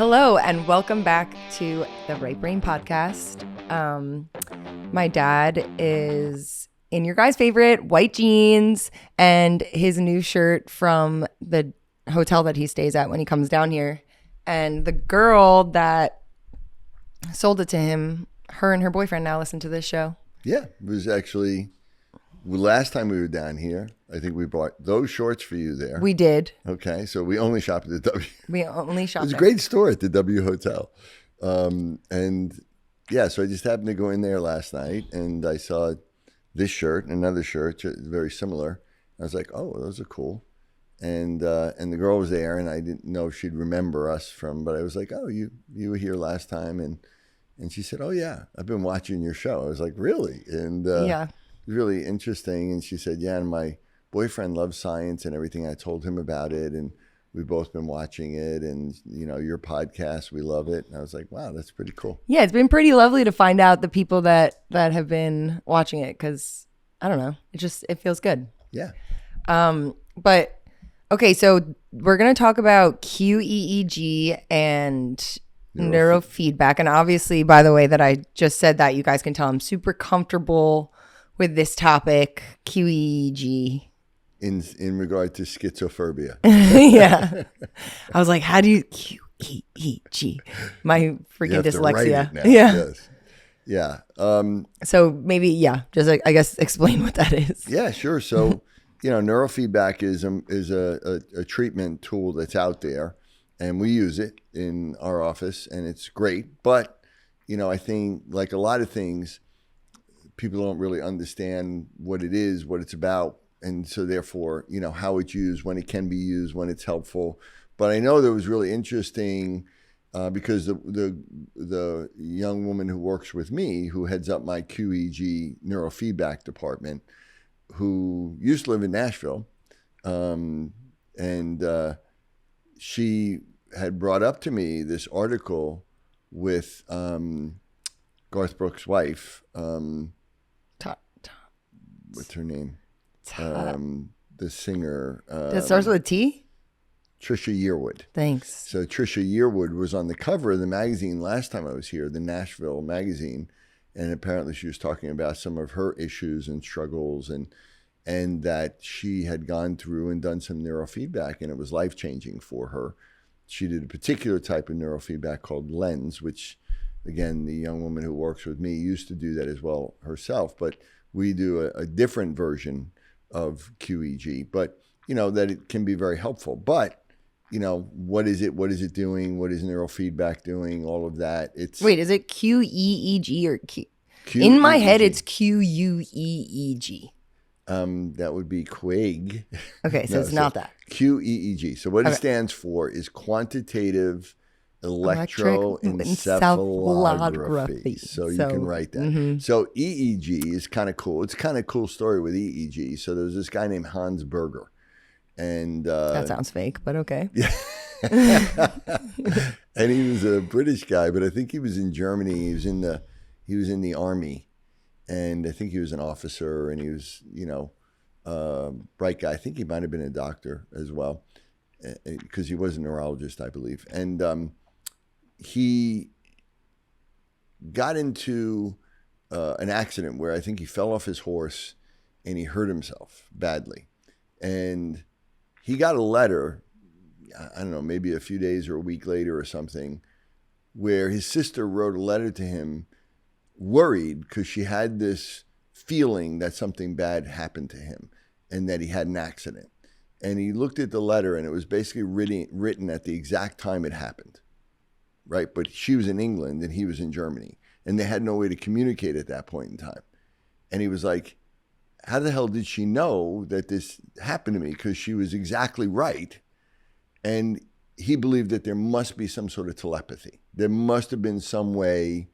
Hello, and welcome back to the Right Brain Podcast. My dad is in your guys' favorite white jeans and his new shirt from the hotel that he stays at when he comes down here. And the girl that sold it to him, her and her boyfriend now listen to this show. Yeah, it was actually last time we were down here. I think we bought those shorts for you there. We did. Okay, so we only shopped at the W. We only shopped. It was a great store at the W Hotel. And yeah, so I just happened to go in there last night and I saw this shirt and another shirt, very similar. I was like, oh, those are cool. And the girl was there and I didn't know if she'd remember us but I was like, oh, you were here last time. And she said, oh, yeah, I've been watching your show. I was like, really? And yeah. It was really interesting. And she said, yeah, and my boyfriend loves science and everything. I told him about it and we've both been watching it and, you know, your podcast, we love it. And I was like, wow, that's pretty cool. Yeah, it's been pretty lovely to find out the people that have been watching it because, I don't know, it feels good. Yeah. But, okay, so we're going to talk about QEEG and neurofeedback. And obviously, by the way that I just said that, you guys can tell I'm super comfortable with this topic, QEEG. In regard to schizophobia. Yeah. I was like, how do you QEEG? My freaking dyslexia. Now. Yeah. Yes. Yeah. So maybe, just I guess explain what that is. Yeah, sure. So, you know, neurofeedback is a treatment tool that's out there and we use it in our office and it's great. But, you know, I think like a lot of things, people don't really understand what it is, what it's about. And so therefore, you know, how it's used, when it can be used, when it's helpful. But I know that was really interesting because the young woman who works with me, who heads up my QEEG neurofeedback department, who used to live in Nashville, and she had brought up to me this article with Garth Brooks' wife. What's her name? The singer. That starts with a T? Trisha Yearwood. Thanks. So Trisha Yearwood was on the cover of the magazine last time I was here, the Nashville magazine, and apparently she was talking about some of her issues and struggles and that she had gone through and done some neurofeedback and it was life-changing for her. She did a particular type of neurofeedback called Lens, which, again, the young woman who works with me used to do that as well herself, but we do a different version of QEEG, but, you know, that it can be very helpful. But, you know, what is it? What is it doing? What is neurofeedback doing? All of that. Wait, is it QEEG or Q? QEEG. In my head, it's QUEEG. That would be QEEG. Okay, so it's not that. QEEG. So what it stands for is quantitative electroencephalography. So you can write that. Mm-hmm. So EEG is kind of cool. It's kind of cool story with EEG. So there was this guy named Hans Berger. And that sounds fake, but okay. Yeah. And he was a British guy, but I think he was in Germany. He was in the army. And I think he was an officer and he was, you know, bright guy. I think he might have been a doctor as well because he was a neurologist, I believe. And he got into an accident where I think he fell off his horse and he hurt himself badly. And he got a letter, I don't know, maybe a few days or a week later or something, where his sister wrote a letter to him worried because she had this feeling that something bad happened to him and that he had an accident. And he looked at the letter and it was basically written at the exact time it happened. Right, but she was in England and he was in Germany, and they had no way to communicate at that point in time. And he was like, how the hell did she know that this happened to me? Because she was exactly right. And he believed that there must be some sort of telepathy. There must have been some way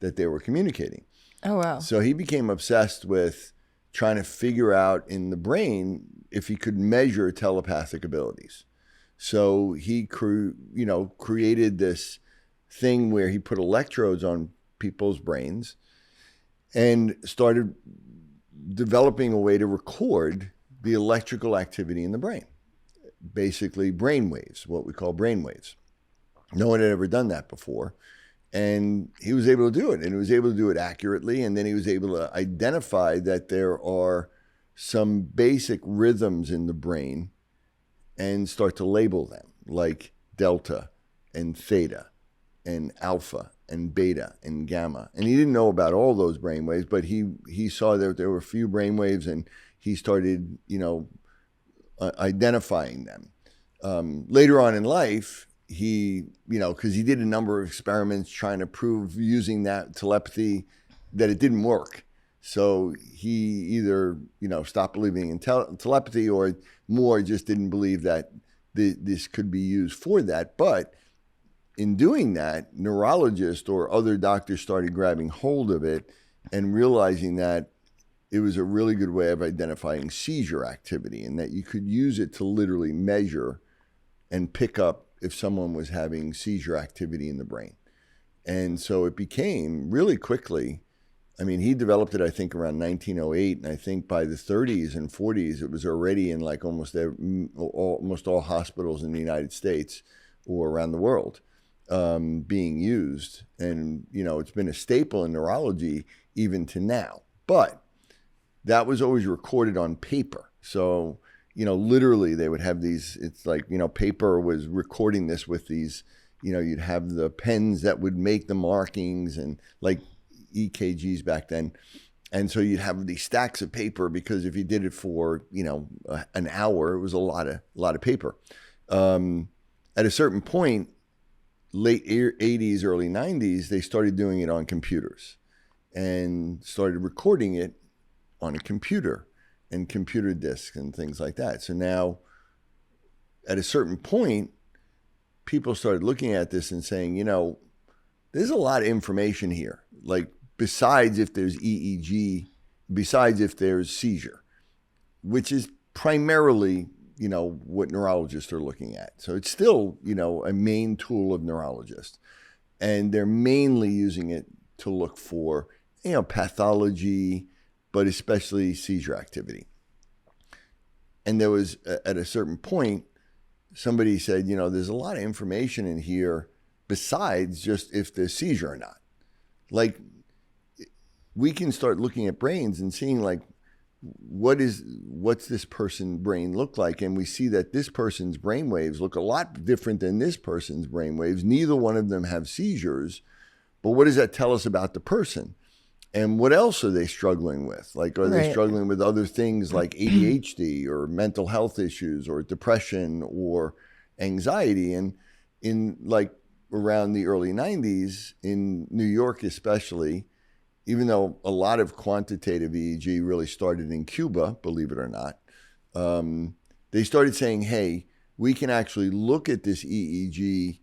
that they were communicating. Oh, wow. So he became obsessed with trying to figure out in the brain if he could measure telepathic abilities. So he created this thing where he put electrodes on people's brains and started developing a way to record the electrical activity in the brain, basically brain waves, what we call brain waves. No one had ever done that before. And he was able to do it, and he was able to do it accurately. And then he was able to identify that there are some basic rhythms in the brain and start to label them, like delta and theta and alpha and beta and gamma. And he didn't know about all those brain waves, but he saw that there were a few brain waves, and he started, identifying them. Later on in life, he, because he did a number of experiments trying to prove using that telepathy that it didn't work. So he either, stopped believing in telepathy, or more just didn't believe that this could be used for that. But in doing that, neurologists or other doctors started grabbing hold of it and realizing that it was a really good way of identifying seizure activity, and that you could use it to literally measure and pick up if someone was having seizure activity in the brain. And so it became really quickly, he developed it, I think, around 1908. And I think by the 30s and 40s, it was already in like almost all hospitals in the United States or around the world being used. And, it's been a staple in neurology even to now. But that was always recorded on paper. So, literally they would have these, it's like, paper was recording this with these, you'd have the pens that would make the markings, and like EKGs back then. And so you'd have these stacks of paper, because if you did it for, an hour, it was a lot of paper. At a certain point, late 80s, early 90s, they started doing it on computers and started recording it on a computer and computer disks and things like that. So now, at a certain point, people started looking at this and saying, there's a lot of information here. Like, besides if there's EEG, besides if there's seizure, which is primarily, what neurologists are looking at. So it's still, a main tool of neurologists. And they're mainly using it to look for, pathology, but especially seizure activity. And there was, at a certain point, somebody said, there's a lot of information in here besides just if there's seizure or not. Like, we can start looking at brains and seeing, like, what's this person's brain look like? And we see that this person's brain waves look a lot different than this person's brain waves. Neither one of them have seizures, but what does that tell us about the person? And what else are they struggling with? Like, are they struggling with other things like ADHD or mental health issues or depression or anxiety? And in like around the early 90s, in New York especially, even though a lot of quantitative EEG really started in Cuba, believe it or not, they started saying, hey, we can actually look at this EEG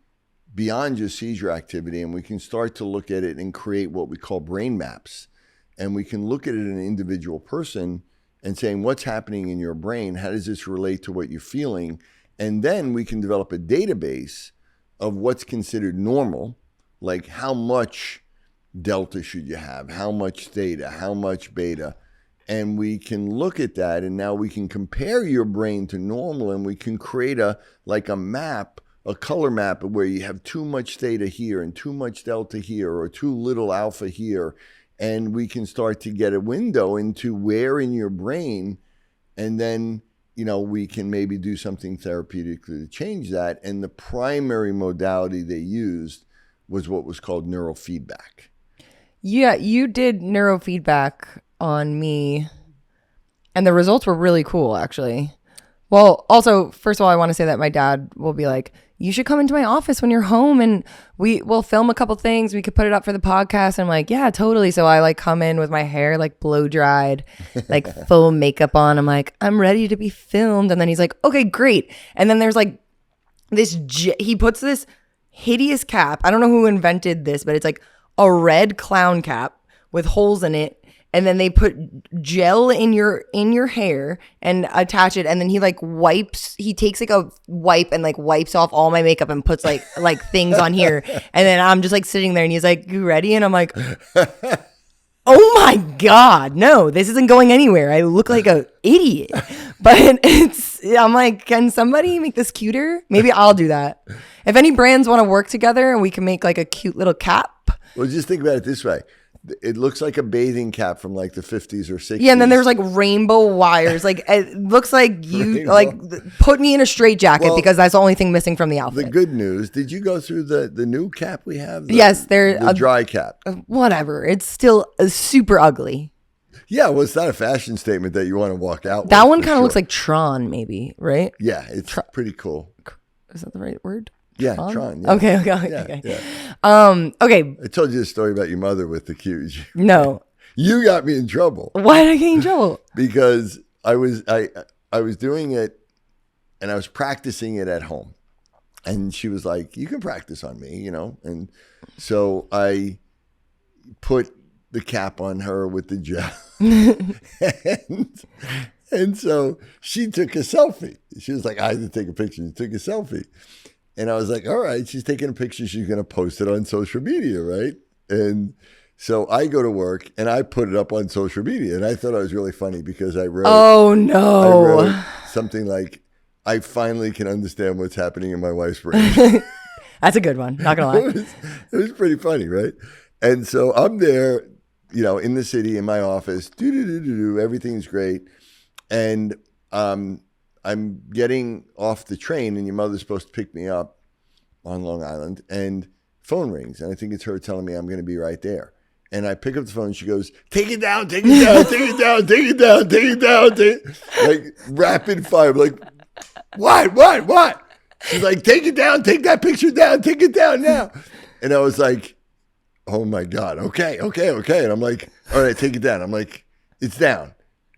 beyond just seizure activity, and we can start to look at it and create what we call brain maps. And we can look at it in an individual person and saying, what's happening in your brain? How does this relate to what you're feeling? And then we can develop a database of what's considered normal, like how much delta should you have, how much theta, how much beta. And we can look at that, and now we can compare your brain to normal, and we can create a map, a color map where you have too much theta here and too much delta here, or too little alpha here. And we can start to get a window into where in your brain, and then, we can maybe do something therapeutically to change that. And the primary modality they used was what was called neurofeedback. Yeah, you did neurofeedback on me, and the results were really cool, actually. Well, also, first of all, I want to say that my dad will be like, you should come into my office when you're home, and we'll film a couple things. We could put it up for the podcast. And I'm like, yeah, totally. So I come in with my hair blow dried, full makeup on. I'm like, I'm ready to be filmed. And then he's like, okay, great. And then there's he puts this hideous cap. I don't know who invented this, but it's like a red clown cap with holes in it. And then they put gel in your hair and attach it. And then he takes a wipe and wipes off all my makeup and puts things on here. And then I'm just sitting there, and he's like, you ready? And I'm like, oh my God, no, this isn't going anywhere. I look like an idiot. But it's I'm like, can somebody make this cuter? Maybe I'll do that. If any brands want to work together and we can make like a cute little cap. Well, just think about it this way. It looks like a bathing cap from like the 50s or 60s. Yeah, and then there's like rainbow wires. Like it looks like you like put me in a straitjacket because that's the only thing missing from the outfit. The good news, did you go through the new cap we have? Yes, they're the dry cap. Whatever. It's still super ugly. Yeah, well, it's not a fashion statement that you want to walk out that with. One kind of looks like Tron, maybe, right? Yeah, it's pretty cool. Is that the right word? Yeah, Tron. Yeah. Okay. Yeah. Okay. I told you the story about your mother with the QEEG. No. You got me in trouble. Why did I get in trouble? Because I was doing it and I was practicing it at home. And she was like, you can practice on me, you know? And so I put the cap on her with the gel. and so she took a selfie. She was like, I had to take a picture. She took a selfie. And I was like, all right, she's taking a picture. She's going to post it on social media, right? And so I go to work and I put it up on social media. And I thought it was really funny because I wrote, I wrote something like, I finally can understand what's happening in my wife's brain. That's a good one. Not going to lie. It was pretty funny, right? And so I'm there, you know, in the city, in my office, everything's great. And I'm getting off the train and your mother's supposed to pick me up on Long Island and phone rings. And I think it's her telling me I'm going to be right there. And I pick up the phone and she goes, take it down, take it down, take it down, take it down, take it down. Like rapid fire. I'm like, what? She's like, take it down, take that picture down, take it down now. And I was like, oh my God, okay. And I'm like, all right, take it down. I'm like, it's down.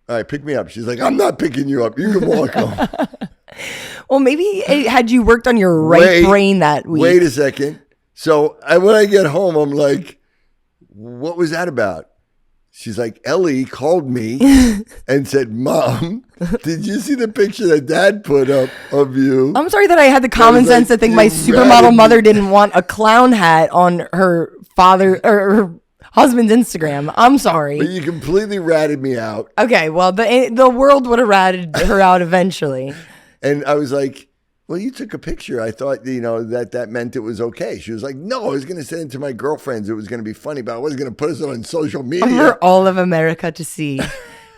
All right, pick me up. She's like, I'm not picking you up. You can walk home. Well, maybe had you worked on your brain that week. Wait a second. So when I get home, I'm like, what was that about? She's like, Ellie called me and said, Mom, did you see the picture that Dad put up of you? I'm sorry that I had the common sense to think my supermodel mother didn't want a clown hat on her father or her husband's Instagram. I'm sorry. But you completely ratted me out. Okay, well, the world would have ratted her out eventually. And I was like, well, you took a picture. I thought, you know, that meant it was okay. She was like, no, I was going to send it to my girlfriends. It was going to be funny, but I wasn't going to put it on social media. For all of America to see.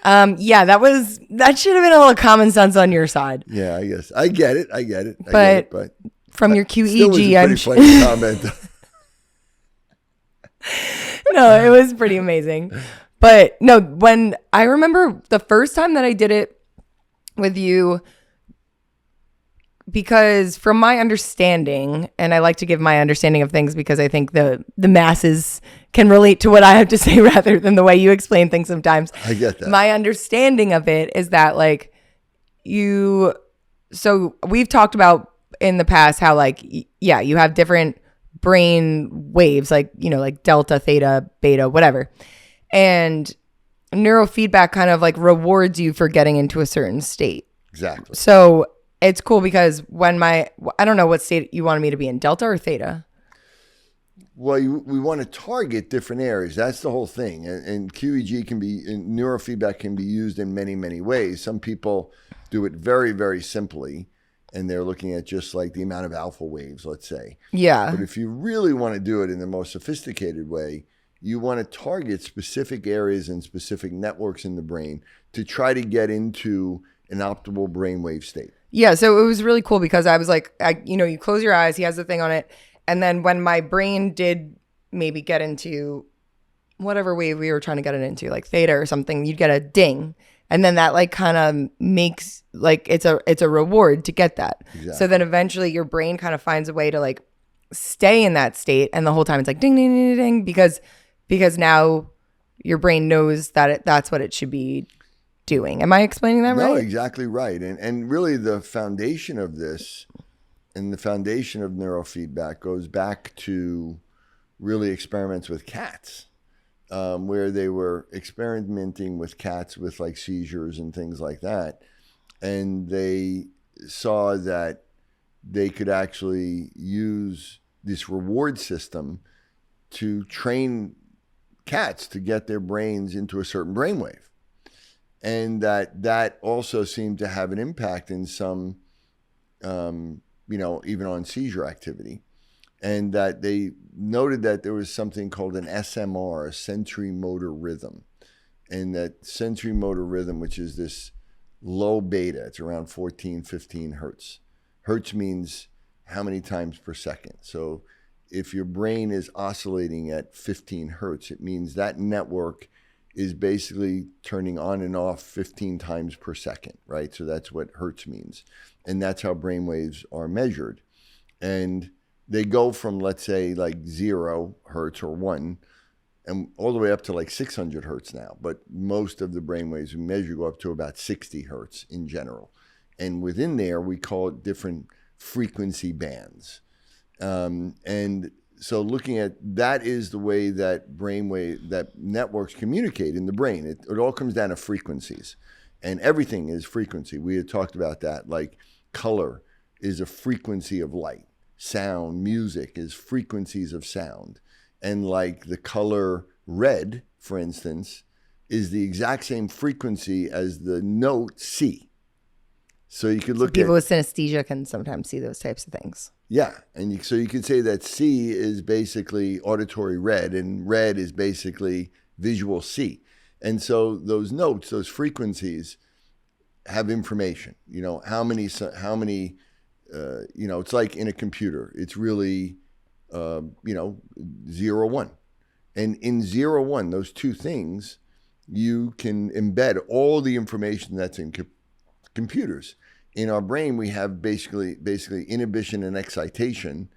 Yeah, that should have been a little common sense on your side. Yeah, I guess. I get it. But from your QEEG, I'm sure. Funny comment. No, it was pretty amazing. But no, when I remember the first time that I did it with you, because from my understanding, and I like to give my understanding of things because I think the masses can relate to what I have to say rather than the way you explain things sometimes. I get that. My understanding of it is that like so we've talked about in the past how like, yeah, you have different brain waves, like, you know, like delta, theta, beta, whatever. And neurofeedback kind of like rewards you for getting into a certain state. Exactly. So it's cool because when I don't know what state you wanted me to be in, delta or theta? Well, we want to target different areas. That's the whole thing. And QEEG neurofeedback can be used in many, many ways. Some people do it very, very simply, and they're looking at just like the amount of alpha waves, let's say. Yeah. But if you really want to do it in the most sophisticated way, you want to target specific areas and specific networks in the brain to try to get into an optimal brainwave state. Yeah, so it was really cool because I was like, you close your eyes, he has the thing on it. And then when my brain did maybe get into whatever wave we were trying to get it into, like theta or something, you'd get a ding. And then that like kind of makes like it's a reward to get that. Exactly. So then eventually your brain kind of finds a way to like stay in that state. And the whole time it's like ding, ding, ding, ding, because now your brain knows that that's what it should be doing. Am I explaining that right? No, exactly right. And really the foundation of this and the foundation of neurofeedback goes back to really experiments with cats, where they were experimenting with cats with like seizures and things like that. And they saw that they could actually use this reward system to train cats to get their brains into a certain brainwave. and that also seemed to have an impact in some, even on seizure activity. And that they noted that there was something called an SMR, a sensory motor rhythm. And that sensory motor rhythm, which is this low beta, it's around 14, 15 hertz. Hertz means how many times per second. So if your brain is oscillating at 15 hertz, it means that network is basically turning on and off 15 times per second, right? So that's what hertz means. And that's how brain waves are measured. And they go from, let's say, like 0 hertz or 1, and all the way up to like 600 hertz now. But most of the brain waves we measure go up to about 60 hertz in general. And within there, we call it different frequency bands. And so looking at that is the way that brainwave, that networks communicate in the brain. It all comes down to frequencies, and everything is frequency. We had talked about that, like color is a frequency of light. Sound, music is frequencies of sound. And like the color red, for instance, is the exact same frequency as the note C. So you could look at people with synesthesia can sometimes see those types of things. Yeah, and so you could say that C is basically auditory red, and red is basically visual C. And so those notes, those frequencies, have information. How many. It's like in a computer. It's really, 0, 1, and in 0, 1, those two things, you can embed all the information that's in computers. In our brain, we have basically inhibition and excitation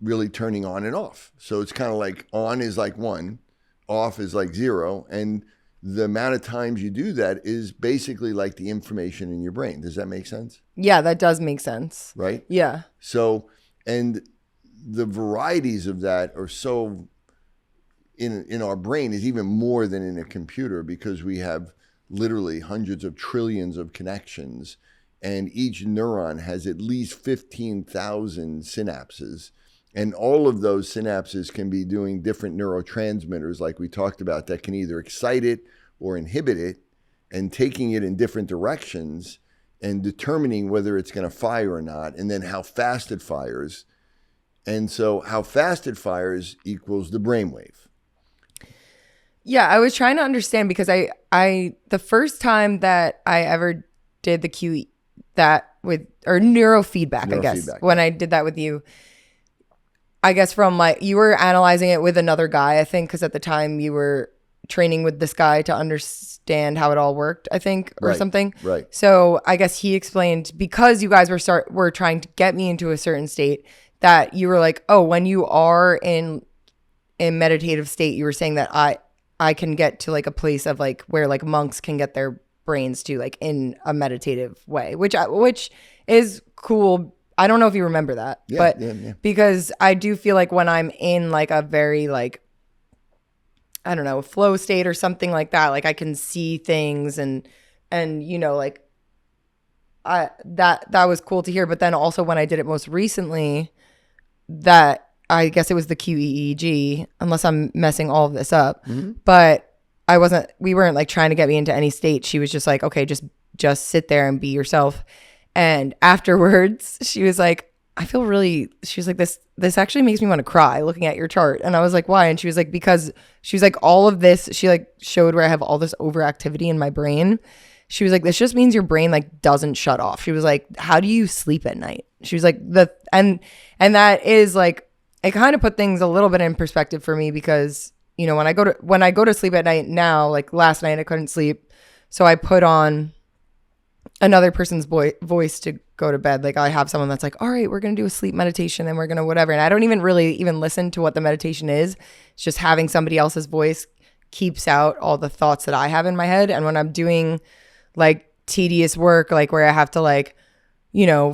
really turning on and off. So it's kind of like on is like 1, off is like 0. And the amount of times you do that is basically like the information in your brain. Does that make sense? Yeah, that does make sense. Right? Yeah. So, and the varieties of that are so in our brain is even more than in a computer, because we have literally hundreds of trillions of connections. And each neuron has at least 15,000 synapses. And all of those synapses can be doing different neurotransmitters, like we talked about, that can either excite it or inhibit it, and taking it in different directions and determining whether it's going to fire or not, and then how fast it fires. And so how fast it fires equals the brainwave. Yeah, I was trying to understand, because I the first time that I ever did the QE, that with, or neurofeedback, I guess, when I did that with you, I guess you were analyzing it with another guy, I think, because at the time you were training with this guy to understand how it all worked, I think, or something. Right. So I guess he explained, because you guys were trying to get me into a certain state, that you were like, oh, when you are in meditative state, you were saying that I can get to like a place of like where like monks can get their brains to, like in a meditative way, which is cool. I don't know if you remember that, but because I do feel like when I'm in like a very like, I don't know, flow state or something like that, like I can see things and like that was cool to hear. But then also when I did it most recently, that I guess it was the QEEG, unless I'm messing all of this up, but we weren't like trying to get me into any state. She was just like, okay, just sit there and be yourself. And afterwards she was like, she was like, this actually makes me want to cry looking at your chart. And I was like, why? And she was like, because she was like, all of this, she like showed where I have all this overactivity in my brain. She was like, this just means your brain like doesn't shut off. She was like, how do you sleep at night? She was like, and that is like, it kind of put things a little bit in perspective for me, because when I go to sleep at night now, like last night I couldn't sleep, so I put on another person's voice to go to bed. Like I have someone that's like, all right, we're going to do a sleep meditation and we're going to whatever. And I don't even really listen to what the meditation is. It's just having somebody else's voice keeps out all the thoughts that I have in my head. And when I'm doing like tedious work, like where I have to like,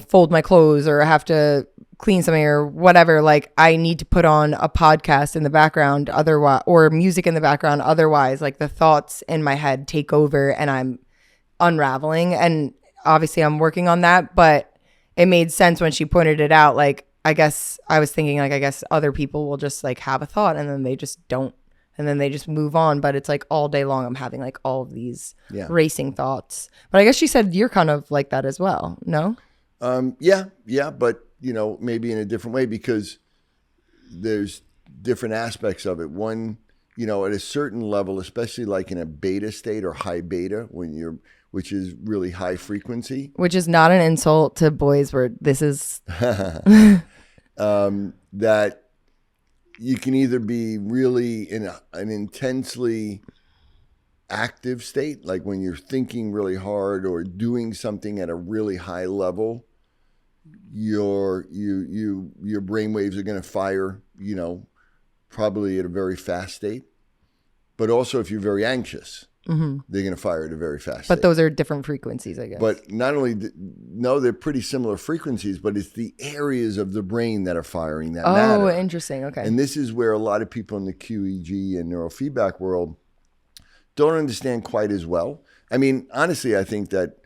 fold my clothes or I have to clean something or whatever, like I need to put on a podcast in the background otherwise, or music in the background. Otherwise, like the thoughts in my head take over and I'm unraveling. And obviously I'm working on that, but it made sense when she pointed it out. Like, I guess I was thinking like, I guess other people will just like have a thought and then they just don't and then they just move on. But it's like all day long I'm having like all of these Yeah. racing thoughts. But I guess she said you're kind of like that as well, no? Yeah, but maybe in a different way, because there's different aspects of it. One, at a certain level, especially like in a beta state or high beta, which is really high frequency. Which is not an insult to boys, where this is that you can either be really in an intensely active state, like when you're thinking really hard or doing something at a really high level, your brain waves are going to fire, probably at a very fast state. But also if you're very anxious, they're going to fire at a very fast state. But those are different frequencies, I guess. But not only, no, they're pretty similar frequencies, but it's the areas of the brain that are firing that matter. Oh, interesting. Okay. And this is where a lot of people in the QEEG and neurofeedback world don't understand quite as well. I mean, honestly, I think that,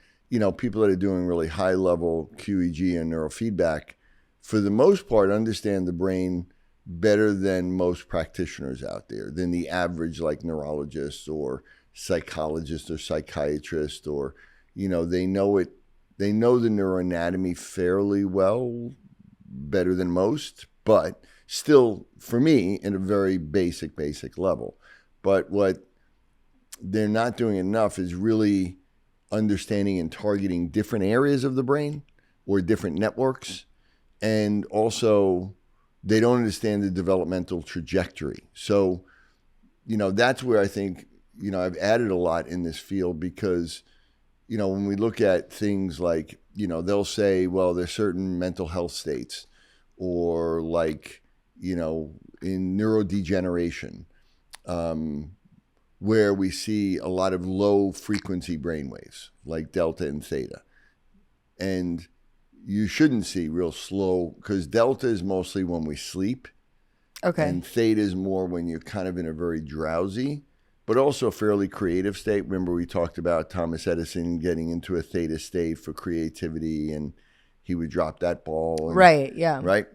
people that are doing really high level QEEG and neurofeedback, for the most part, understand the brain better than most practitioners out there, than the average like neurologist or psychologist or psychiatrist, or, they know the neuroanatomy fairly well, better than most, but still, for me, in a very basic level. But what they're not doing enough is really understanding and targeting different areas of the brain or different networks. And also, they don't understand the developmental trajectory. So, that's where I think, I've added a lot in this field, because, when we look at things like, they'll say, well, there's certain mental health states, or like, in neurodegeneration, where we see a lot of low frequency brainwaves like delta and theta. And you shouldn't see real slow, because delta is mostly when we sleep. Okay. And theta is more when you're kind of in a very drowsy, but also a fairly creative state. Remember, we talked about Thomas Edison getting into a theta state for creativity, and he would drop that ball. Right, yeah. Right?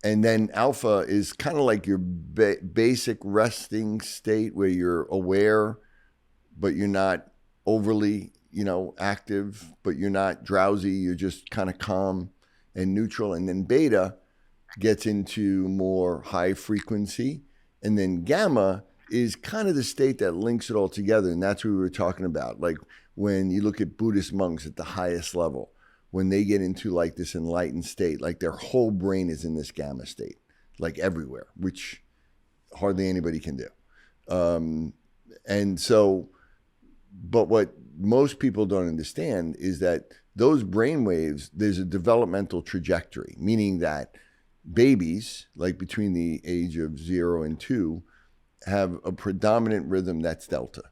And then alpha is kind of like your basic resting state, where you're aware, but you're not overly, active, but you're not drowsy. You're just kind of calm and neutral. And then beta gets into more high frequency. And then gamma is kind of the state that links it all together. And that's what we were talking about. Like when you look at Buddhist monks at the highest level, when they get into like this enlightened state, like their whole brain is in this gamma state, like everywhere, which hardly anybody can do. And so, but what most people don't understand is that those brain waves, there's a developmental trajectory, meaning that babies, like between the age of 0 and 2, have a predominant rhythm that's delta.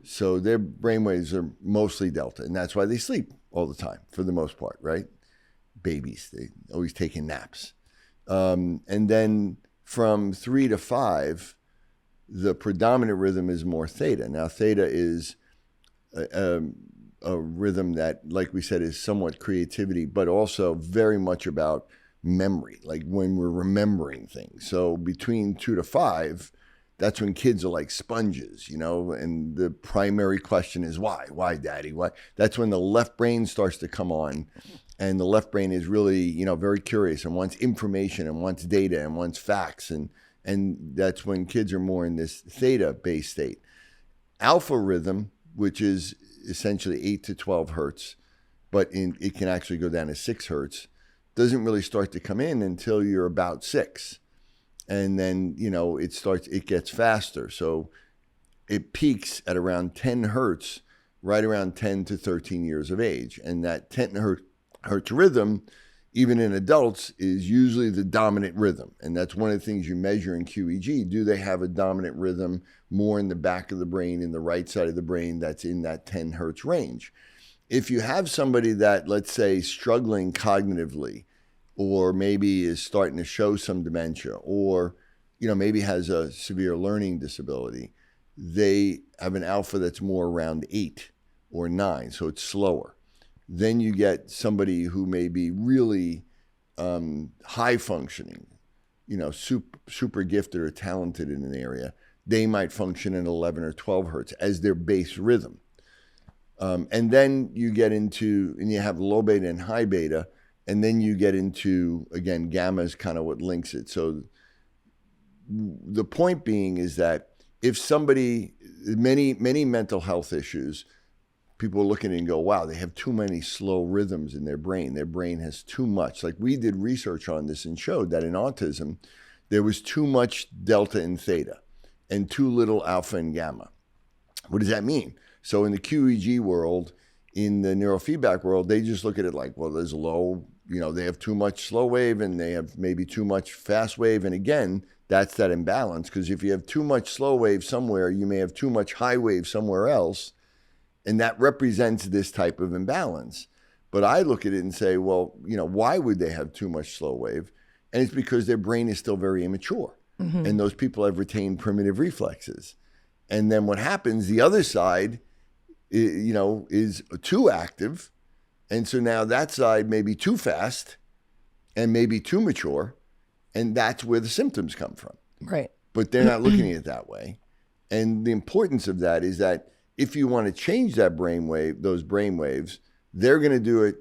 So their brainwaves are mostly delta, and that's why they sleep all the time for the most part, right? Babies, they always taking naps. And then from 3 to 5, the predominant rhythm is more theta. Now, theta is a rhythm that, like we said, is somewhat creativity, but also very much about memory, like when we're remembering things. So between 2 to 5, that's when kids are like sponges, and the primary question is why? Why, daddy? Why? That's when the left brain starts to come on, and the left brain is really, very curious and wants information and wants data and wants facts. And that's when kids are more in this theta-based state. Alpha rhythm, which is essentially 8 to 12 hertz, but it can actually go down to 6 hertz, doesn't really start to come in until you're about 6. And then, it gets faster. So it peaks at around 10 hertz, right around 10 to 13 years of age. And that 10 hertz rhythm, even in adults, is usually the dominant rhythm. And that's one of the things you measure in QEEG. Do they have a dominant rhythm more in the back of the brain, in the right side of the brain, that's in that 10 hertz range? If you have somebody that, let's say, struggling cognitively, or maybe is starting to show some dementia, or, maybe has a severe learning disability, they have an alpha that's more around 8 or 9, so it's slower. Then you get somebody who may be really high functioning, super gifted or talented in an area, they might function in 11 or 12 hertz as their base rhythm. And then you get into, and you have low beta and high beta, and then you get into, again, gamma is kind of what links it. So the point being is that if somebody, many mental health issues, people look at it and go, wow, they have too many slow rhythms in their brain. Their brain has too much. Like we did research on this and showed that in autism, there was too much delta and theta and too little alpha and gamma. What does that mean? So in the QEEG world, in the neurofeedback world, they just look at it like, well, there's low, they have too much slow wave and they have maybe too much fast wave. And again, that's that imbalance, because if you have too much slow wave somewhere, you may have too much high wave somewhere else. And that represents this type of imbalance. But I look at it and say, well, why would they have too much slow wave? And it's because their brain is still very immature. Mm-hmm. And those people have retained primitive reflexes. And then what happens, the other side, is too active. And so now that side may be too fast and maybe too mature. And that's where the symptoms come from. Right. But they're not looking at it that way. And the importance of that is that if you want to change that brainwave, those brainwaves, they're going to do it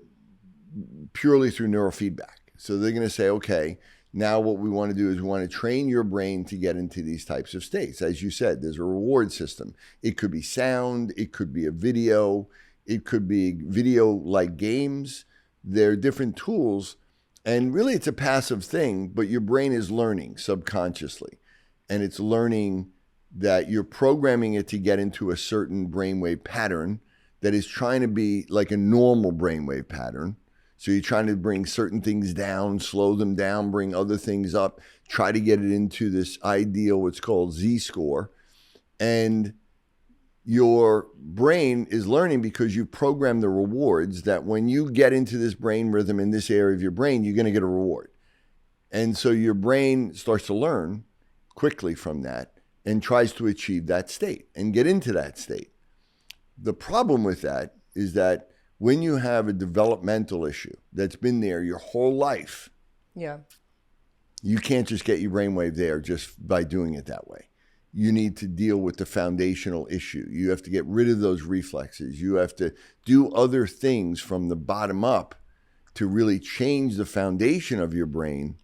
purely through neurofeedback. So they're going to say, okay, now what we want to do is we want to train your brain to get into these types of states. As you said, there's a reward system. It could be sound. It could be a video. It could be video-like games. There are different tools. And really, it's a passive thing, but your brain is learning subconsciously. And it's learning that you're programming it to get into a certain brainwave pattern that is trying to be like a normal brainwave pattern. So you're trying to bring certain things down, slow them down, bring other things up, try to get it into this ideal, what's called Z-score. And your brain is learning because you've programmed the rewards that when you get into this brain rhythm in this area of your brain, you're going to get a reward. And so your brain starts to learn quickly from that and tries to achieve that state and get into that state. The problem with that is that when you have a developmental issue that's been there your whole life, you can't just get your brainwave there just by doing it that way. You need to deal with the foundational issue. You have to get rid of those reflexes. You have to do other things from the bottom up to really change the foundation of your brain.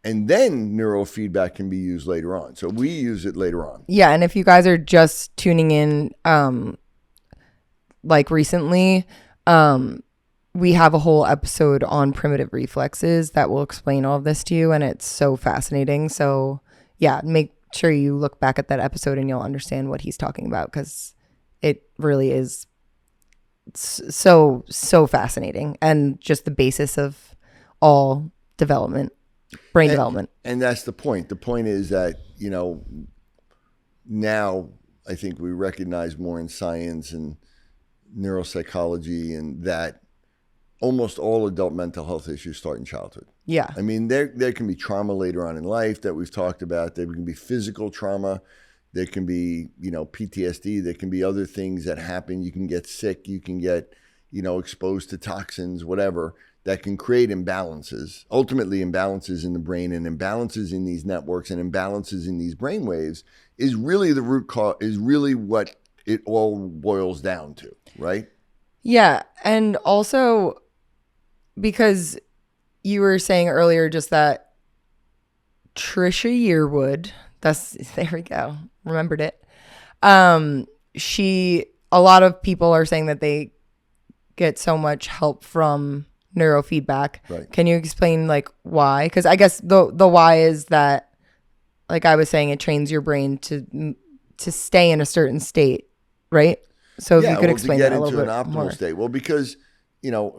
And then neurofeedback can be used later on. So we use it later on. Yeah, and if you guys are just tuning in, like recently, we have a whole episode on primitive reflexes that will explain all of this to you, and it's so fascinating. So yeah, make sure you look back at that episode and you'll understand what he's talking about, because it really is so fascinating and just the basis of all development. Brain development. And that's the point. The point is that, now I think we recognize more in science and neuropsychology, and that almost all adult mental health issues start in childhood. Yeah. I mean, there can be trauma later on in life that we've talked about. There can be physical trauma. There can be, PTSD. There can be other things that happen. You can get sick. You can get, exposed to toxins, whatever, that can create imbalances, ultimately imbalances in the brain, and imbalances in these networks and imbalances in these brain waves is really the root cause, is really what it all boils down to, right? Yeah. And also because you were saying earlier just that Trisha Yearwood, there we go, remembered it. A lot of people are saying that they get so much help from neurofeedback. Right. Can you explain why? Because I guess the why is that, like I was saying, it trains your brain to stay in a certain state, right? So if you could explain that a little bit more. To get into an optimal state. Well, because,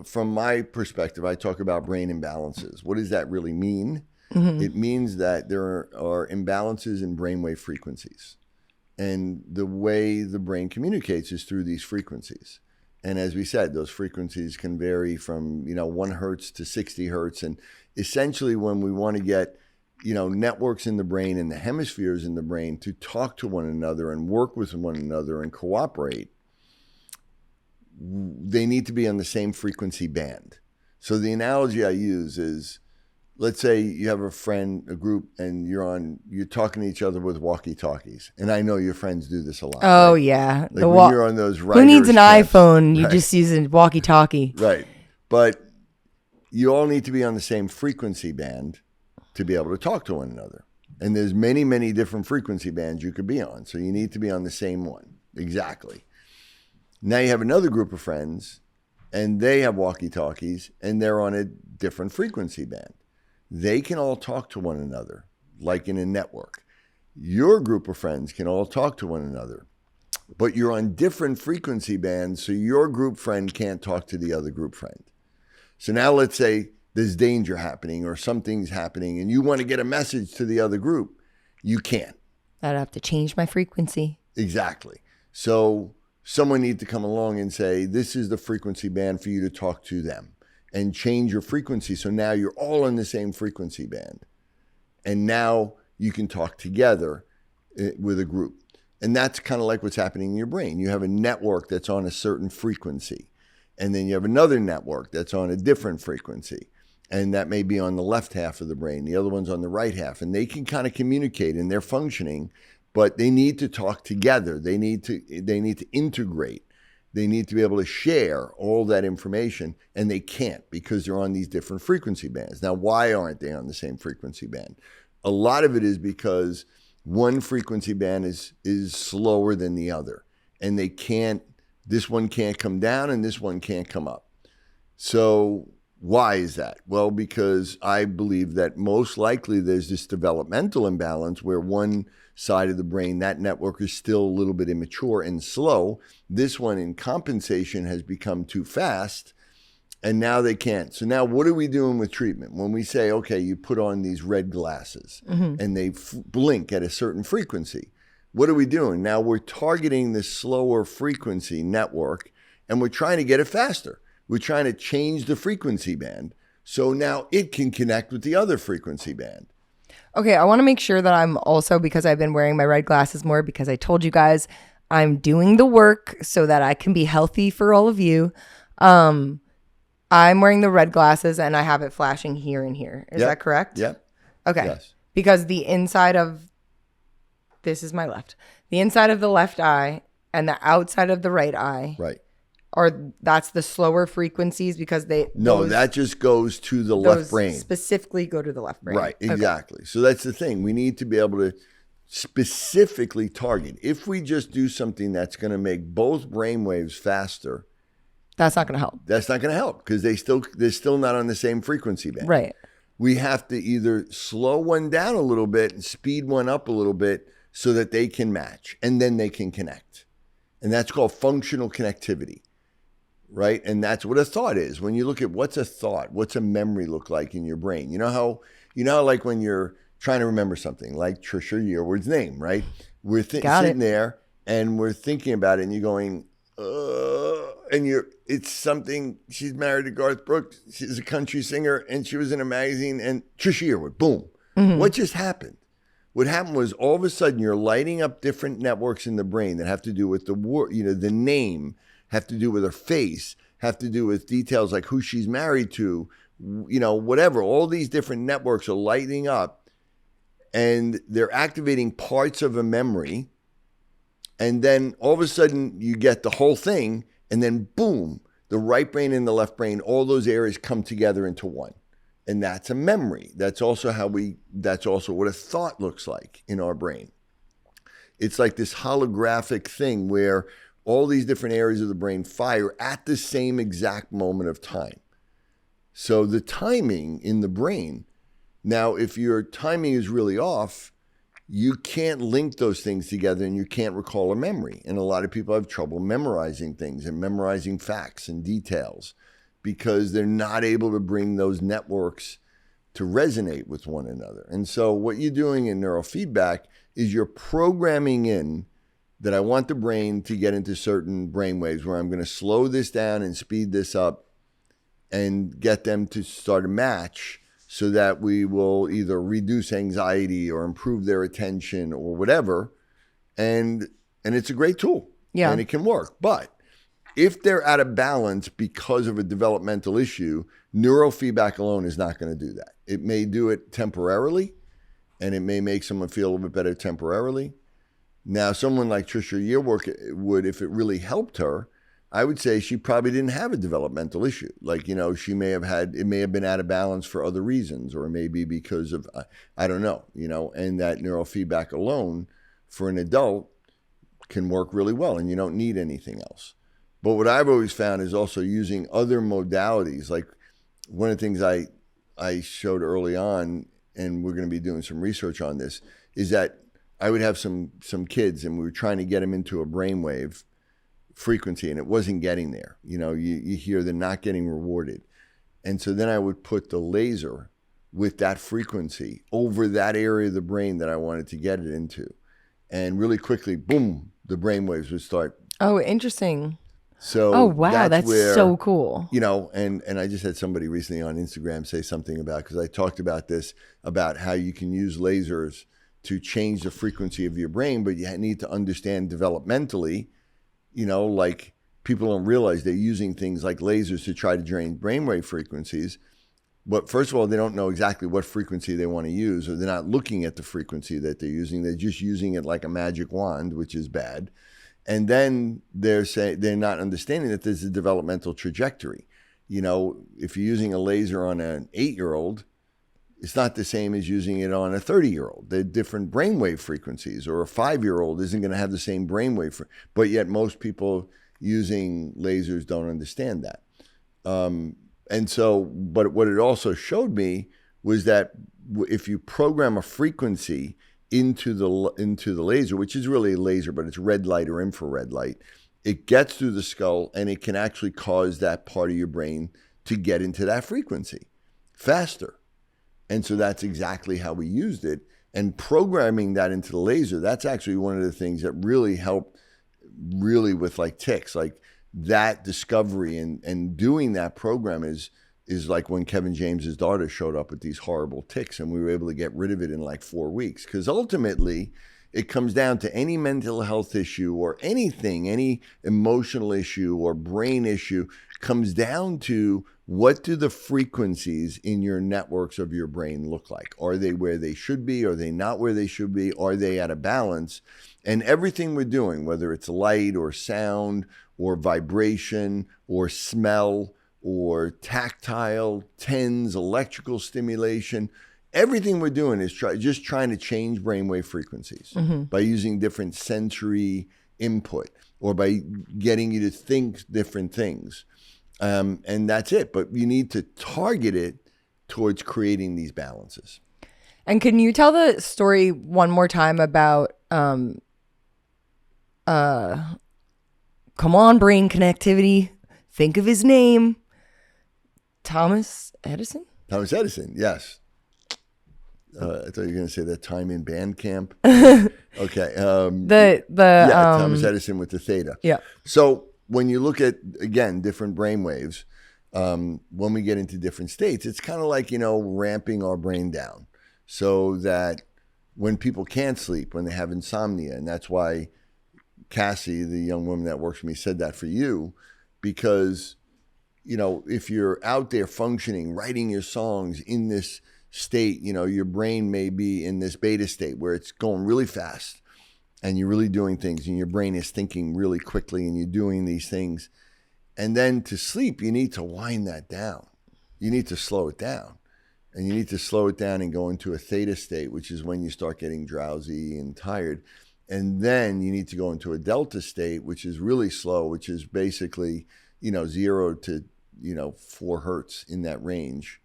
from my perspective, I talk about brain imbalances. What does that really mean? Mm-hmm. It means that there are imbalances in brainwave frequencies. And the way the brain communicates is through these frequencies. And as we said, those frequencies can vary from, 1 hertz to 60 hertz. And essentially when we want to get, networks in the brain and the hemispheres in the brain to talk to one another and work with one another and cooperate, they need to be on the same frequency band. So the analogy I use is, let's say you have a friend, a group, and you're talking to each other with walkie-talkies. And I know your friends do this a lot. Oh, right? yeah. Like when you're on those who needs an camps, iPhone? You right? just use a walkie-talkie. Right. But you all need to be on the same frequency band to be able to talk to one another. And there's many, many different frequency bands you could be on. So you need to be on the same one. Exactly. Now you have another group of friends, and they have walkie-talkies, and they're on a different frequency band. They can all talk to one another, like in a network. Your group of friends can all talk to one another, but you're on different frequency bands, so your group friend can't talk to the other group friend. So now let's say there's danger happening or something's happening, and you want to get a message to the other group. You can't. I'd have to change my frequency. Exactly. So someone needs to come along and say, this is the frequency band for you to talk to them, and change your frequency. So now you're all on the same frequency band. And now you can talk together with a group. And that's kind of like what's happening in your brain. You have a network that's on a certain frequency. And then you have another network that's on a different frequency. And that may be on the left half of the brain. The other one's on the right half. And they can kind of communicate and they're functioning, but they need to talk together. They need to integrate. They need to be able to share all that information, and they can't because they're on these different frequency bands. Now, why aren't they on the same frequency band? A lot of it is because one frequency band is slower than the other, and this one can't come down and this one can't come up. So why is that? Well, because I believe that most likely there's this developmental imbalance where one side of the brain, that network is still a little bit immature and slow. This one in compensation has become too fast, and now they can't. So now what are we doing with treatment? When we say, okay, you put on these red glasses and they blink at a certain frequency, what are we doing? Now we're targeting this slower frequency network, and we're trying to get it faster. We're trying to change the frequency band so now it can connect with the other frequency band. Okay, I want to make sure that I'm also, because I've been wearing my red glasses more, because I told you guys I'm doing the work so that I can be healthy for all of you. I'm wearing the red glasses and I have it flashing here and here. Is that correct? Yep. Okay. Yes. Because the inside of, this is my left, the inside of the left eye and the outside of the right eye. Right. Or that's the slower frequencies because that just goes to the left brain. Specifically go to the left brain. Right, exactly. Okay. So that's the thing. We need to be able to specifically target. If we just do something that's going to make both brain waves faster, that's not going to help. That's not going to help because they're still not on the same frequency band. Right. We have to either slow one down a little bit and speed one up a little bit so that they can match and then they can connect. And that's called functional connectivity. Right? And that's what a thought is. When you look at what's a thought, what's a memory look like in your brain? You know how like when you're trying to remember something, like Trisha Yearwood's name, right? We're sitting there and we're thinking about it and you're going, and it's something, she's married to Garth Brooks, she's a country singer and she was in a magazine and Trisha Yearwood, boom. Mm-hmm. What just happened? What happened was all of a sudden you're lighting up different networks in the brain that have to do with the word, the name, have to do with her face, have to do with details like who she's married to, whatever. All these different networks are lighting up and they're activating parts of a memory. And then all of a sudden you get the whole thing and then boom, the right brain and the left brain, all those areas come together into one. And that's a memory. That's also what a thought looks like in our brain. It's like this holographic thing where all these different areas of the brain fire at the same exact moment of time. So the timing in the brain, now if your timing is really off, you can't link those things together and you can't recall a memory. And a lot of people have trouble memorizing things and memorizing facts and details because they're not able to bring those networks to resonate with one another. And so what you're doing in neurofeedback is you're programming in that I want the brain to get into certain brain waves where I'm going to slow this down and speed this up and get them to start a match so that we will either reduce anxiety or improve their attention or whatever. And it's a great tool. Yeah. And it can work. But if they're out of balance because of a developmental issue, neurofeedback alone is not going to do that. It may do it temporarily, and it may make someone feel a little bit better temporarily. Now, someone like Trisha Yearwork would, if it really helped her, I would say she probably didn't have a developmental issue. Like, she may have it may have been out of balance for other reasons, or maybe because of, I don't know, and that neurofeedback alone for an adult can work really well, and you don't need anything else. But what I've always found is also using other modalities. Like one of the things I showed early on, and we're going to be doing some research on this, is that I would have some kids, and we were trying to get them into a brainwave frequency, and it wasn't getting there. You hear they're not getting rewarded. And so then I would put the laser with that frequency over that area of the brain that I wanted to get it into. And really quickly, boom, the brainwaves would start. Oh, interesting. So oh, wow, that's where, so cool. And I just had somebody recently on Instagram say something about, because I talked about this, about how you can use lasers to change the frequency of your brain, but you need to understand developmentally, like people don't realize they're using things like lasers to try to drain brainwave frequencies. But first of all, they don't know exactly what frequency they want to use, or they're not looking at the frequency that they're using. They're just using it like a magic wand, which is bad. And then they're not understanding that there's a developmental trajectory. If you're using a laser on an 8-year-old, it's not the same as using it on a 30-year-old. They're different brainwave frequencies, or a 5-year-old isn't going to have the same brainwave. But yet most people using lasers don't understand that. And so, but what it also showed me was that if you program a frequency into the laser, which is really a laser, but it's red light or infrared light, it gets through the skull, and it can actually cause that part of your brain to get into that frequency faster. And so that's exactly how we used it. And programming that into the laser, that's actually one of the things that really helped really with like tics, like that discovery and doing that program is like when Kevin James's daughter showed up with these horrible tics, and we were able to get rid of it in like 4 weeks. Because ultimately, it comes down to any mental health issue or anything, any emotional issue or brain issue, comes down to what do the frequencies in your networks of your brain look like? Are they where they should be? Are they not where they should be? Are they out of balance? And everything we're doing, whether it's light or sound or vibration or smell or tactile, TENS, electrical stimulation, everything we're doing is just trying to change brainwave frequencies by using different sensory input or by getting you to think different things. And that's it. But you need to target it towards creating these balances. And can you tell the story one more time about, come on, brain connectivity. Think of his name. Thomas Edison? Thomas Edison, yes. I thought you were going to say that time in band camp. Okay. Thomas Edison with the theta. Yeah. So when you look at, again, different brain waves, when we get into different states, it's kind of like, ramping our brain down so that when people can't sleep, when they have insomnia, and that's why Cassie, the young woman that works for me, said that for you, because, if you're out there functioning, writing your songs in this state, your brain may be in this beta state where it's going really fast and you're really doing things and your brain is thinking really quickly and you're doing these things. And then to sleep, you need to wind that down. You need to slow it down. And you need to slow it down and go into a theta state, which is when you start getting drowsy and tired. And then you need to go into a delta state, which is really slow, which is basically, 0 to, 4 hertz in that range.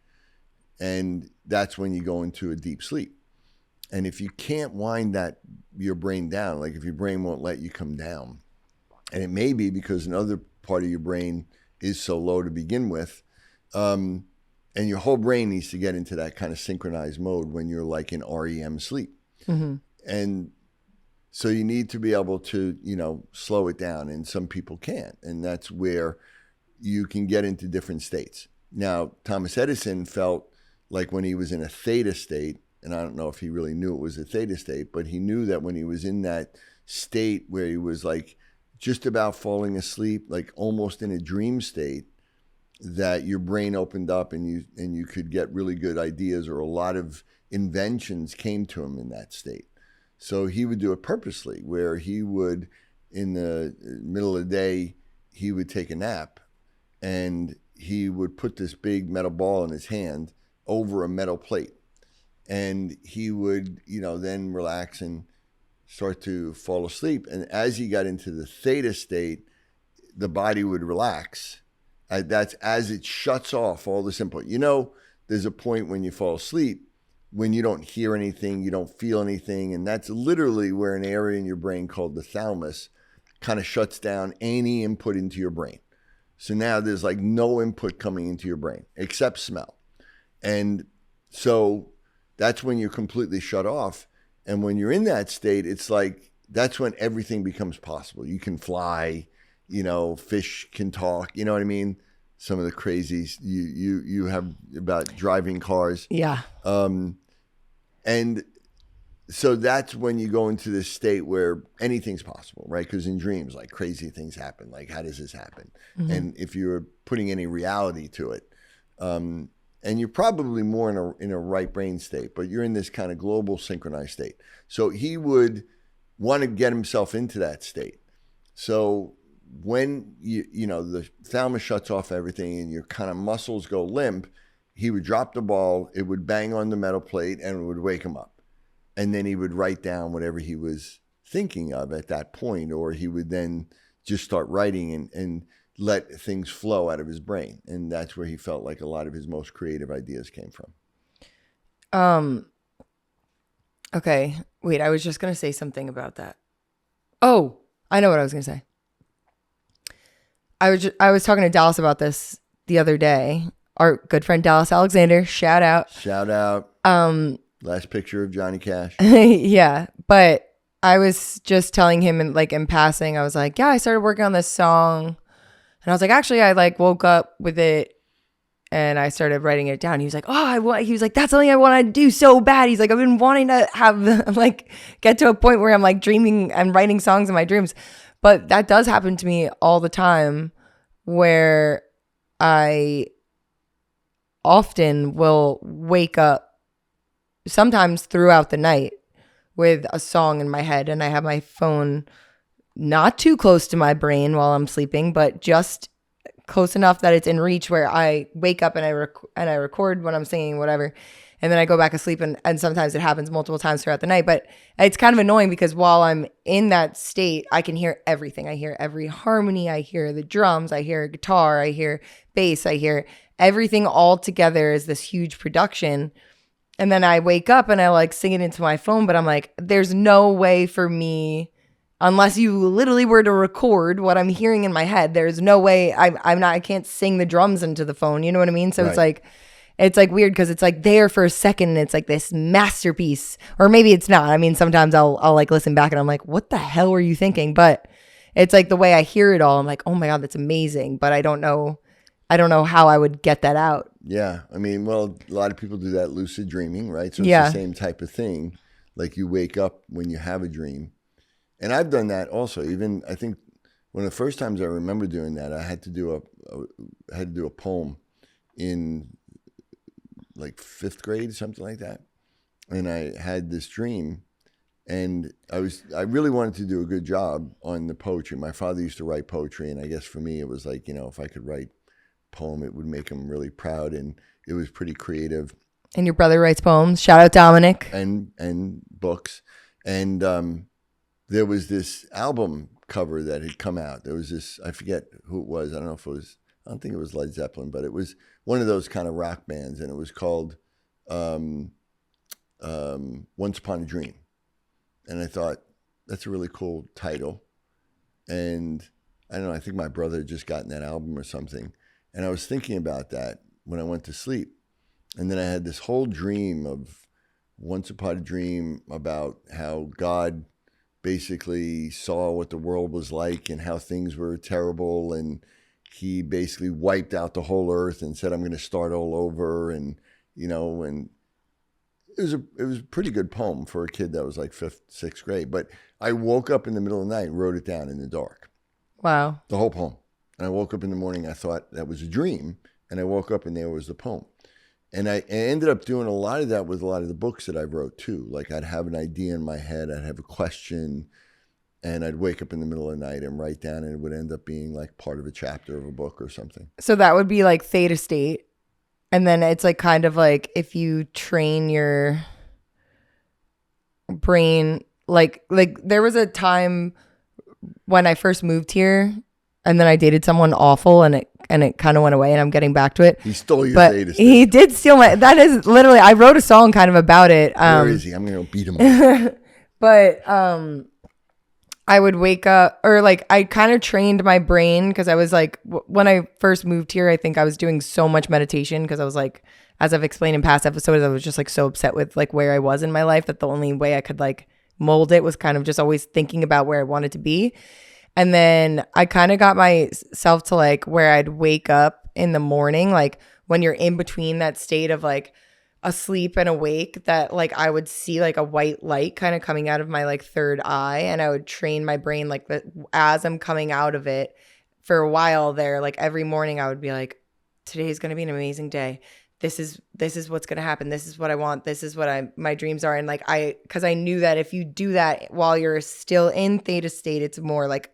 And that's when you go into a deep sleep. And if you can't wind your brain down, like if your brain won't let you come down, and it may be because another part of your brain is so low to begin with, and your whole brain needs to get into that kind of synchronized mode when you're like in REM sleep. And so you need to be able to, slow it down, and some people can't. And that's where you can get into different states. Now, Thomas Edison felt like when he was in a theta state, and I don't know if he really knew it was a theta state, but he knew that when he was in that state where he was like just about falling asleep, like almost in a dream state, that your brain opened up and you could get really good ideas, or a lot of inventions came to him in that state. So he would do it purposely, where he would, in the middle of the day, he would take a nap, and he would put this big metal ball in his hand over a metal plate. And he would, then relax and start to fall asleep. And as he got into the theta state, the body would relax. That's as it shuts off all this input. There's a point when you fall asleep when you don't hear anything, you don't feel anything. And that's literally where an area in your brain called the thalamus kind of shuts down any input into your brain. So now there's like no input coming into your brain except smell. And so that's when you're completely shut off. And when you're in that state, it's like, that's when everything becomes possible. You can fly, fish can talk, you know what I mean? Some of the crazies you have about driving cars. Yeah. And so that's when you go into this state where anything's possible, right? Because in dreams, like crazy things happen. Like, how does this happen? Mm-hmm. And if you're putting any reality to it, and you're probably more in a right brain state, but you're in this kind of global synchronized state. So he would want to get himself into that state. So when the thalamus shuts off everything and your kind of muscles go limp, he would drop the ball, it would bang on the metal plate, and it would wake him up. And then he would write down whatever he was thinking of at that point, or he would then just start writing and let things flow out of his brain. And that's where he felt like a lot of his most creative ideas came from. Okay. Wait, I was just going to say something about that. Oh, I know what I was going to say. I was talking to Dallas about this the other day. Our good friend Dallas Alexander, shout out. Last picture of Johnny Cash. Yeah, but I was just telling him in passing, I was like, yeah, I started working on this song. And I was like, actually, I woke up with it and I started writing it down. He was like, he was like, that's something I want to do so bad. He's like, I've been wanting to have get to a point where I'm dreaming and writing songs in my dreams. But that does happen to me all the time, where I often will wake up sometimes throughout the night with a song in my head, and I have my phone not too close to my brain while I'm sleeping, but just close enough that it's in reach where I wake up and I record when I'm singing, whatever. And then I go back to sleep, and sometimes it happens multiple times throughout the night. But it's kind of annoying because while I'm in that state, I can hear everything. I hear every harmony. I hear the drums. I hear guitar. I hear bass. I hear everything all together as this huge production. And then I wake up and I sing it into my phone. But I'm like, there's no way for me, unless you literally were to record what I'm hearing in my head, there's no way I can't sing the drums into the phone. You know what I mean? So right. It's weird because it's there for a second and it's this masterpiece, or maybe it's not. I mean, sometimes I'll listen back and I'm like, what the hell were you thinking? But it's the way I hear it all. I'm like, oh my God, that's amazing. But I don't know how I would get that out. Yeah. I mean, well, a lot of people do that lucid dreaming, right? So it's the same type of thing. Like you wake up when you have a dream. And I've done that also. Even I think one of the first times I remember doing that, I had to do a poem in fifth grade, something like that. And I had this dream, and I really wanted to do a good job on the poetry. My father used to write poetry, and I guess for me it was if I could write a poem, it would make him really proud, and it was pretty creative. And your brother writes poems. Shout out Dominic. And books. And there was this album cover that had come out. There was this, I forget who it was. I don't think it was Led Zeppelin, but it was one of those kind of rock bands, and it was called Once Upon a Dream. And I thought, that's a really cool title. And I don't know, I think my brother had just gotten that album or something. And I was thinking about that when I went to sleep. And then I had this whole dream of Once Upon a Dream about how God basically saw what the world was like and how things were terrible, and he basically wiped out the whole earth and said, I'm going to start all over. And, and it was a pretty good poem for a kid that was fifth, sixth grade. But I woke up in the middle of the night and wrote it down in the dark. Wow. The whole poem. And I woke up in the morning, I thought that was a dream. And I woke up and there was the poem. And I ended up doing a lot of that with a lot of the books that I wrote too. Like I'd have an idea in my head, I'd have a question, and I'd wake up in the middle of the night and write down, and it would end up being like part of a chapter of a book or something. So that would be like theta state. And then it's like kind of like if you train your brain, like there was a time when I first moved here and then I dated someone awful and it kind of went away, and I'm getting back to it. He stole your but theta state. He did steal my, that is literally, I wrote a song kind of about it. Where is he? I'm going to beat him up. But I would wake up, or like I kind of trained my brain because I was like, when I first moved here, I think I was doing so much meditation because I was like, as I've explained in past episodes, I was just like so upset with like where I was in my life that the only way I could like mold it was kind of just always thinking about where I wanted to be. And then I kind of got myself to like where I'd wake up in the morning, like when you're in between that state of like asleep and awake, that like I would see like a white light kind of coming out of my like third eye, and I would train my brain like that as I'm coming out of it for a while there. Like every morning I would be like, today's going to be an amazing day. This is what's going to happen. This is what I want. This is what my dreams are. And like because I knew that if you do that while you're still in theta state, it's more like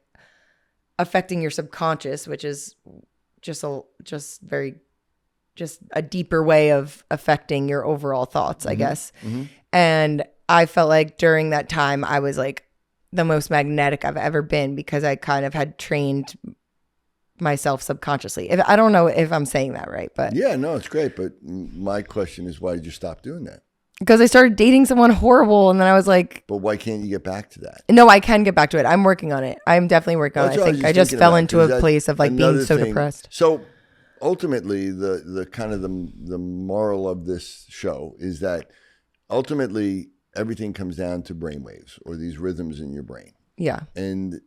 affecting your subconscious, which is just a deeper way of affecting your overall thoughts, I guess. Mm-hmm. And I felt like during that time, I was like the most magnetic I've ever been because I kind of had trained myself subconsciously. I don't know if I'm saying that right, but yeah, no, it's great. But my question is, why did you stop doing that? Because I started dating someone horrible, and then I was like, but why can't you get back to that? No, I can get back to it. I'm working on it. I'm definitely working on it. I think I just fell into a place of like being so depressed. So ultimately, the kind of the moral of this show is that ultimately everything comes down to brainwaves or these rhythms in your brain. Yeah. And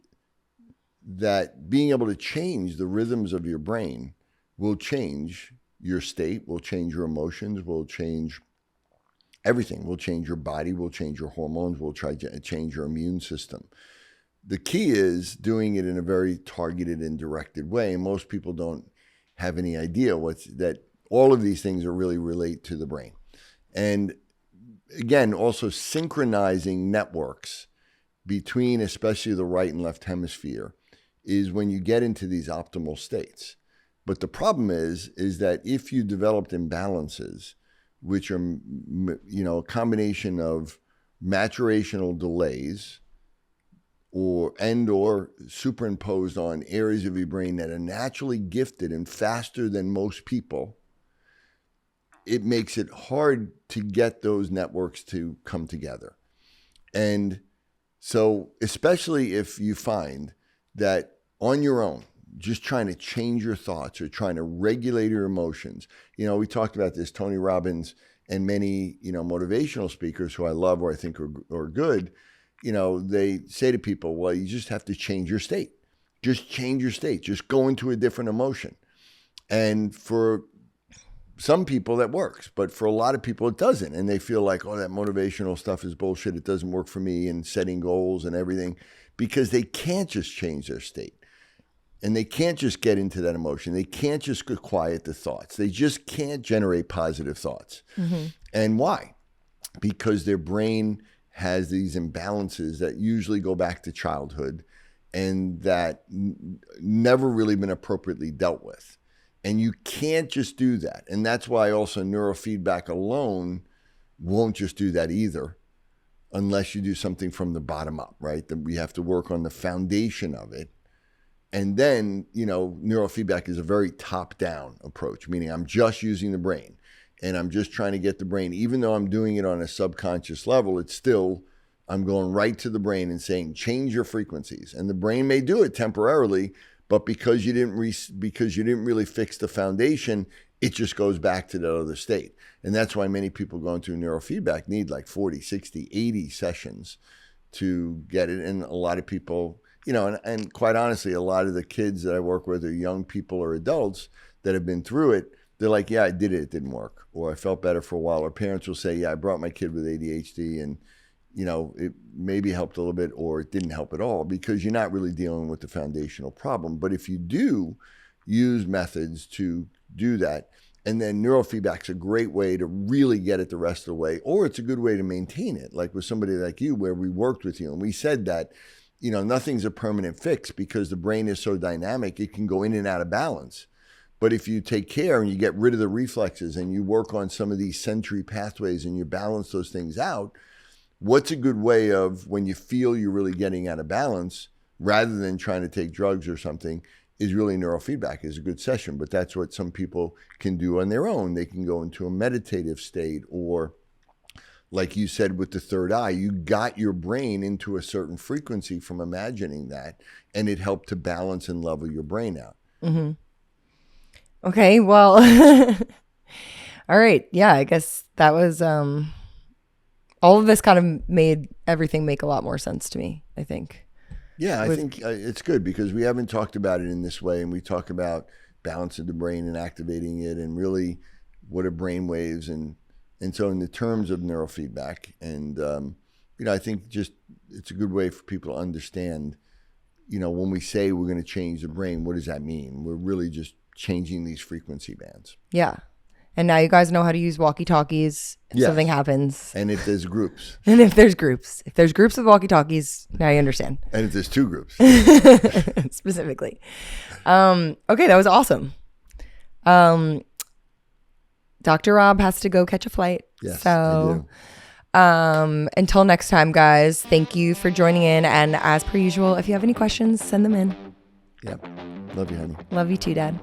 that being able to change the rhythms of your brain will change your state, will change your emotions, will change everything. Will change your body, will change your hormones, will try to change your immune system. The key is doing it in a very targeted and directed way. And most people don't have any idea that all of these things are really relate to the brain. And again, also synchronizing networks between especially the right and left hemisphere is when you get into these optimal states. But the problem is that if you developed imbalances, which are, a combination of maturational delays or superimposed on areas of your brain that are naturally gifted and faster than most people, it makes it hard to get those networks to come together. And so, especially if you find that on your own, just trying to change your thoughts or trying to regulate your emotions. We talked about this, Tony Robbins and many, motivational speakers who I love or I think are good, they say to people, well, you just have to change your state. Just change your state. Just go into a different emotion. And for some people that works, but for a lot of people it doesn't. And they feel like, oh, that motivational stuff is bullshit. It doesn't work for me, and setting goals and everything, because they can't just change their state. And they can't just get into that emotion. They can't just quiet the thoughts. They just can't generate positive thoughts. Mm-hmm. And why? Because their brain has these imbalances that usually go back to childhood and that never really been appropriately dealt with. And you can't just do that. And that's why also neurofeedback alone won't just do that either, unless you do something from the bottom up, right? That we have to work on the foundation of it. And then, neurofeedback is a very top-down approach, meaning I'm just using the brain and I'm just trying to get the brain, even though I'm doing it on a subconscious level, it's still, I'm going right to the brain and saying, change your frequencies. And the brain may do it temporarily, but because you didn't really fix the foundation, it just goes back to that other state. And that's why many people going through neurofeedback need like 40, 60, 80 sessions to get it. And a lot of people, and quite honestly, a lot of the kids that I work with are young people or adults that have been through it. They're like, yeah, I did it. It didn't work. Or I felt better for a while. Or parents will say, yeah, I brought my kid with ADHD and, it maybe helped a little bit or it didn't help at all because you're not really dealing with the foundational problem. But if you do use methods to do that, and then neurofeedback's a great way to really get it the rest of the way, or it's a good way to maintain it, like with somebody like you where we worked with you and we said that, nothing's a permanent fix because the brain is so dynamic, it can go in and out of balance. But if you take care and you get rid of the reflexes and you work on some of these sensory pathways and you balance those things out, what's a good way of when you feel you're really getting out of balance, rather than trying to take drugs or something, is really neurofeedback is a good session. But that's what some people can do on their own. They can go into a meditative state, or like you said with the third eye, you got your brain into a certain frequency from imagining that, and it helped to balance and level your brain out. Mm-hmm. Okay, well, all right. Yeah, I guess that was, all of this kind of made everything make a lot more sense to me, I think. Yeah, I think it's good because we haven't talked about it in this way, and we talk about balancing the brain and activating it and really what are brain waves. And so in the terms of neurofeedback, and, I think just it's a good way for people to understand, when we say we're going to change the brain, what does that mean? We're really just changing these frequency bands. Yeah. And now you guys know how to use walkie-talkies if something happens. And if there's groups. And if there's groups. If there's groups of walkie-talkies, now you understand. And if there's 2 groups. Specifically. Okay, that was awesome. Dr. Rob has to go catch a flight. Yes, so, I do. Until next time, guys, thank you for joining in. And as per usual, if you have any questions, send them in. Yeah. Love you, honey. Love you too, Dad.